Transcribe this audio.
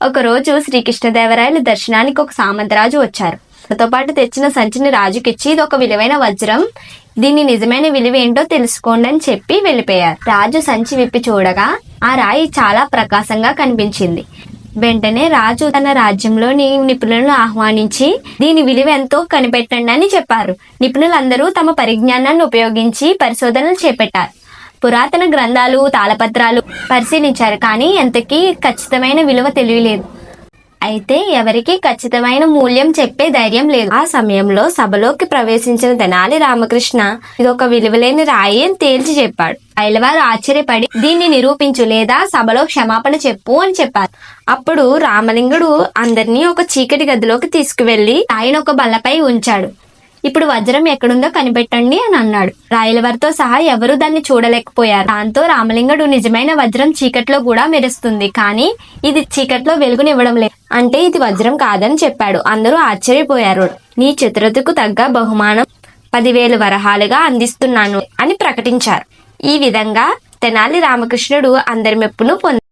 ఒకరోజు శ్రీకృష్ణదేవరాయలు దర్శనానికి ఒక సామంతరాజు వచ్చారు. తనతో పాటు తెచ్చిన సంచిని రాజుకిచ్చి ఇది ఒక విలువైన వజ్రం, దీని నిజమైన విలువ ఏంటో తెలుసుకోండి అని చెప్పి వెళ్ళిపోయారు. రాజు సంచి విప్పి చూడగా ఆ రాయి చాలా ప్రకాశంగా కనిపించింది. వెంటనే రాజు తన రాజ్యంలోని నిపుణులను ఆహ్వానించి దీని విలువ ఎంతో కనిపెట్టండి అని చెప్పారు. నిపుణులందరూ తమ పరిజ్ఞానాన్ని ఉపయోగించి పరిశోధనలు చేపట్టారు. పురాతన గ్రంథాలు, తాళపత్రాలు పరిశీలించారు, కానీ ఎంతకీ ఖచ్చితమైన విలువ తెలియలేదు. అయితే ఎవరికి ఖచ్చితమైన మూల్యం చెప్పే ధైర్యం లేదు. ఆ సమయంలో సభలోకి ప్రవేశించిన తెనాలి రామకృష్ణ ఇదొక విలువలేని రాయి అని తేల్చి చెప్పాడు. రాయలవారు ఆశ్చర్యపడి దీన్ని నిరూపించు లేదా సభలో క్షమాపణ చెప్పు అని చెప్పారు. అప్పుడు రామలింగుడు అందరినీ ఒక చీకటి గదిలోకి తీసుకువెళ్లి రాయిని ఒక బల్లపై ఉంచాడు. ఇప్పుడు వజ్రం ఎక్కడుందో కనిపెట్టండి అని అన్నాడు. రాయలవారితో సహా ఎవరూ దాన్ని చూడలేకపోయారు. దాంతో రామలింగుడు నిజమైన వజ్రం చీకట్లో కూడా మెరుస్తుంది, కానీ ఇది చీకట్లో వెలుగునివ్వడం లేదు అంటే ఇది వజ్రం కాదని చెప్పాడు. అందరూ ఆశ్చర్యపోయారు. నీ చతురతకు తగ్గ బహుమానం 10,000 వరహాలుగా అందిస్తున్నాను అని ప్రకటించారు. ఈ విధంగా తెనాలి రామకృష్ణుడు అందరి మెప్పును పొందారు.